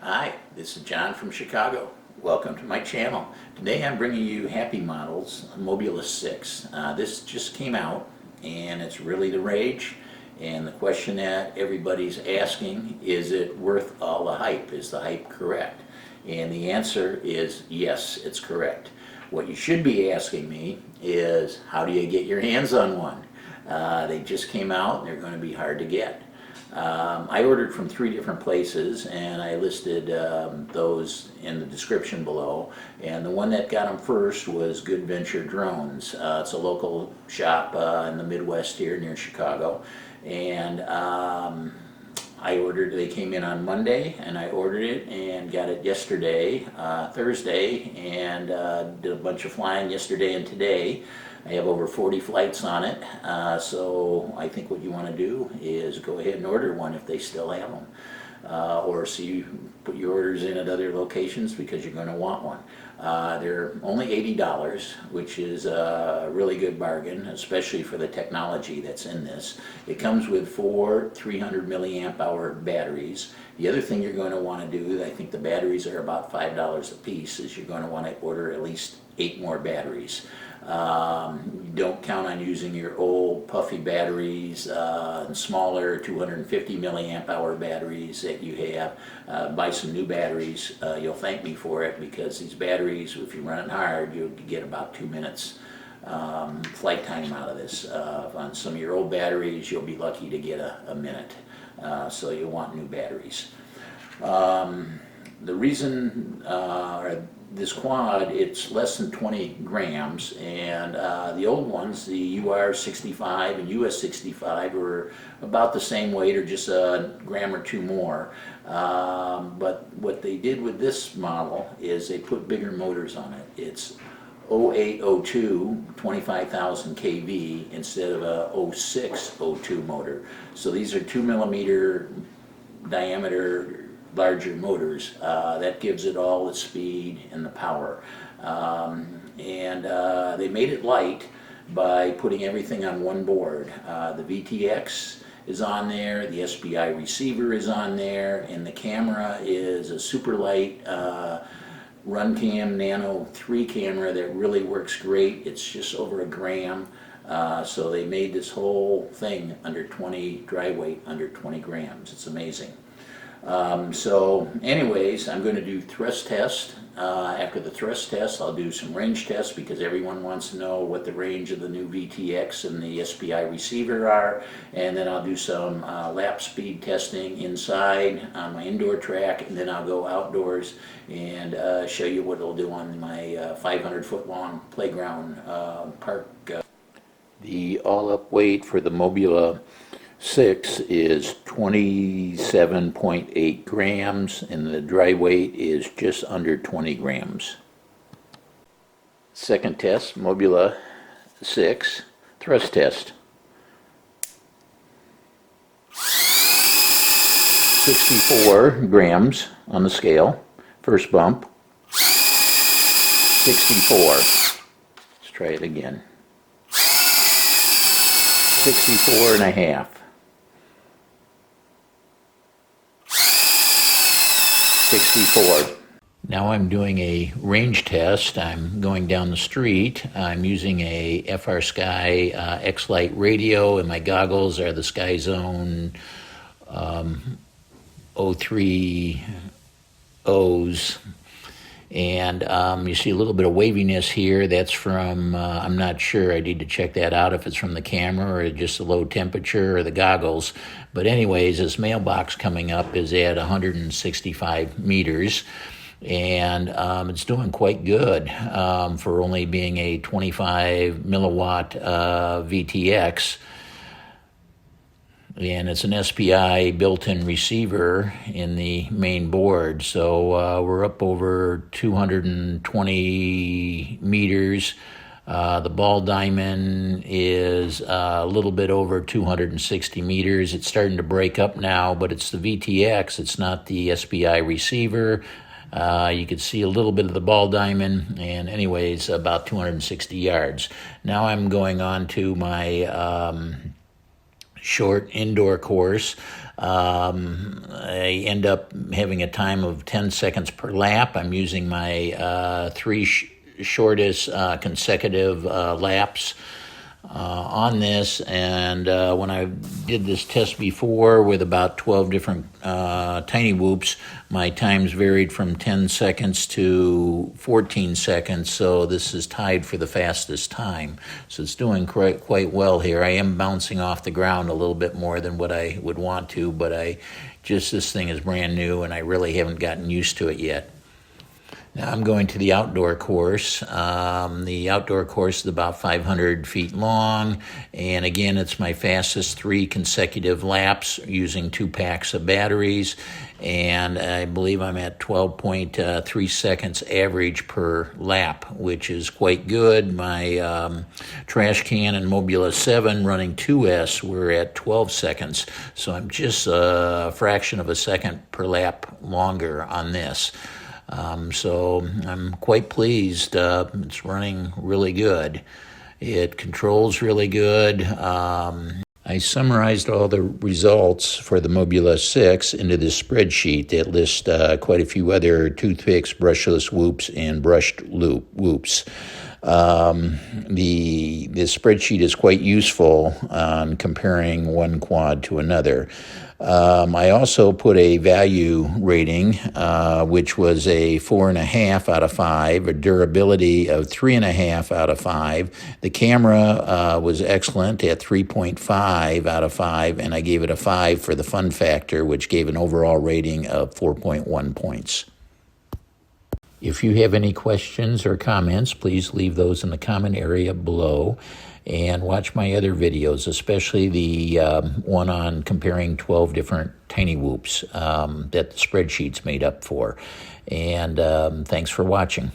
Hi, this is John from Chicago. Welcome to my channel. Today I'm bringing you Happy Models Mobula 6. This just came out and it's really the rage. And the question that everybody's asking, is it worth all the hype? Is the hype correct? And the answer is yes, it's correct. What you should be asking me is, how do you get your hands on one? They just came out and they're going to be hard to get. I ordered from 3 different places, and I listed those in the description below. And the one that got them first was Good Venture Drones. It's a local shop in the Midwest here near Chicago. And they came in on Monday, and I ordered it and got it yesterday, Thursday, and did a bunch of flying yesterday and today. I have over 40 flights on it, so I think what you want to do is go ahead and order one if they still have them. Or put your orders in at other locations because you're going to want one. They're only $80, which is a really good bargain, especially for the technology that's in this. It comes with 4 300 milliamp hour batteries. The other thing you're going to want to do, I think the batteries are about $5 a piece, is you're going to want to order at least 8 more batteries. Don't count on using your old puffy batteries and smaller 250 milliamp hour batteries that you have. Buy some new batteries. You'll thank me for it, because these batteries, if you run it hard, you'll get about 2 minutes flight time out of this. On some of your old batteries, you'll be lucky to get a minute. So you'll want new batteries. The reason this quad, it's less than 20 grams, and the old ones, the UR65 and US65, were about the same weight, or just a gram or 2 more. But what they did with this model is they put bigger motors on it. It's 0802 25,000 kV instead of a 0602 motor. So these are 2 millimeter diameter larger motors. That gives it all the speed and the power. They made it light by putting everything on one board. The VTX is on there, the SPI receiver is on there, and the camera is a super light Runcam Nano 3 camera that really works great. It's just over a gram. So they made this whole thing under 20, dry weight under 20 grams. It's amazing. So anyways, I'm going to do thrust test. After the thrust test, I'll do some range tests, because everyone wants to know what the range of the new VTX and the SPI receiver are. And then I'll do some lap speed testing inside on my indoor track, and then I'll go outdoors and show you what it'll do on my 500-foot long playground park. The all-up weight for the Mobula 6 is 27.8 grams, and the dry weight is just under 20 grams. Second test, Mobula 6 thrust test. 64 grams on the scale. First bump. 64. Let's try it again. 64 and a half. 64. Now I'm doing a range test. I'm going down the street. I'm using a FR Sky X-Lite radio, and my goggles are the Sky Zone 03Os. And you see a little bit of waviness here. That's from, I'm not sure, I need to check that out if it's from the camera or just the low temperature or the goggles. But anyways, this mailbox coming up is at 165 meters. And it's doing quite good for only being a 25 milliwatt VTX. And it's an SPI built-in receiver in the main board. So we're up over 220 meters. The ball diamond is a little bit over 260 meters. It's starting to break up now, but it's the VTX. It's not the SPI receiver. You could see a little bit of the ball diamond, and anyways, about 260 yards. Now I'm going on to my short indoor course. I end up having a time of 10 seconds per lap. I'm using my three shortest consecutive laps on this, and when I did this test before with about 12 different tiny whoops, my times varied from 10 seconds to 14 seconds, so this is tied for the fastest time. So it's doing quite well here. I am bouncing off the ground a little bit more than what I would want to, but this thing is brand new and I really haven't gotten used to it yet. Now I'm going to the outdoor course. The outdoor course is about 500 feet long, and again, it's my fastest 3 consecutive laps using 2 packs of batteries, and I believe I'm at 12.3 seconds average per lap, which is quite good. My trash can and Mobula 7 running 2S were at 12 seconds, so I'm just a fraction of a second per lap longer on this. So I'm quite pleased. It's running really good. It controls really good. I summarized all the results for the Mobula 6 into this spreadsheet that lists quite a few other toothpicks, brushless whoops, and brushed whoops. The spreadsheet is quite useful on comparing one quad to another. I also put a value rating, which was a 4.5 out of 5, a durability of 3.5 out of 5. The camera was excellent at 3.5 out of 5, and I gave it a 5 for the fun factor, which gave an overall rating of 4.1 points. If you have any questions or comments, please leave those in the comment area below, and watch my other videos, especially the one on comparing 12 different tiny whoops that the spreadsheet's made up for. And thanks for watching.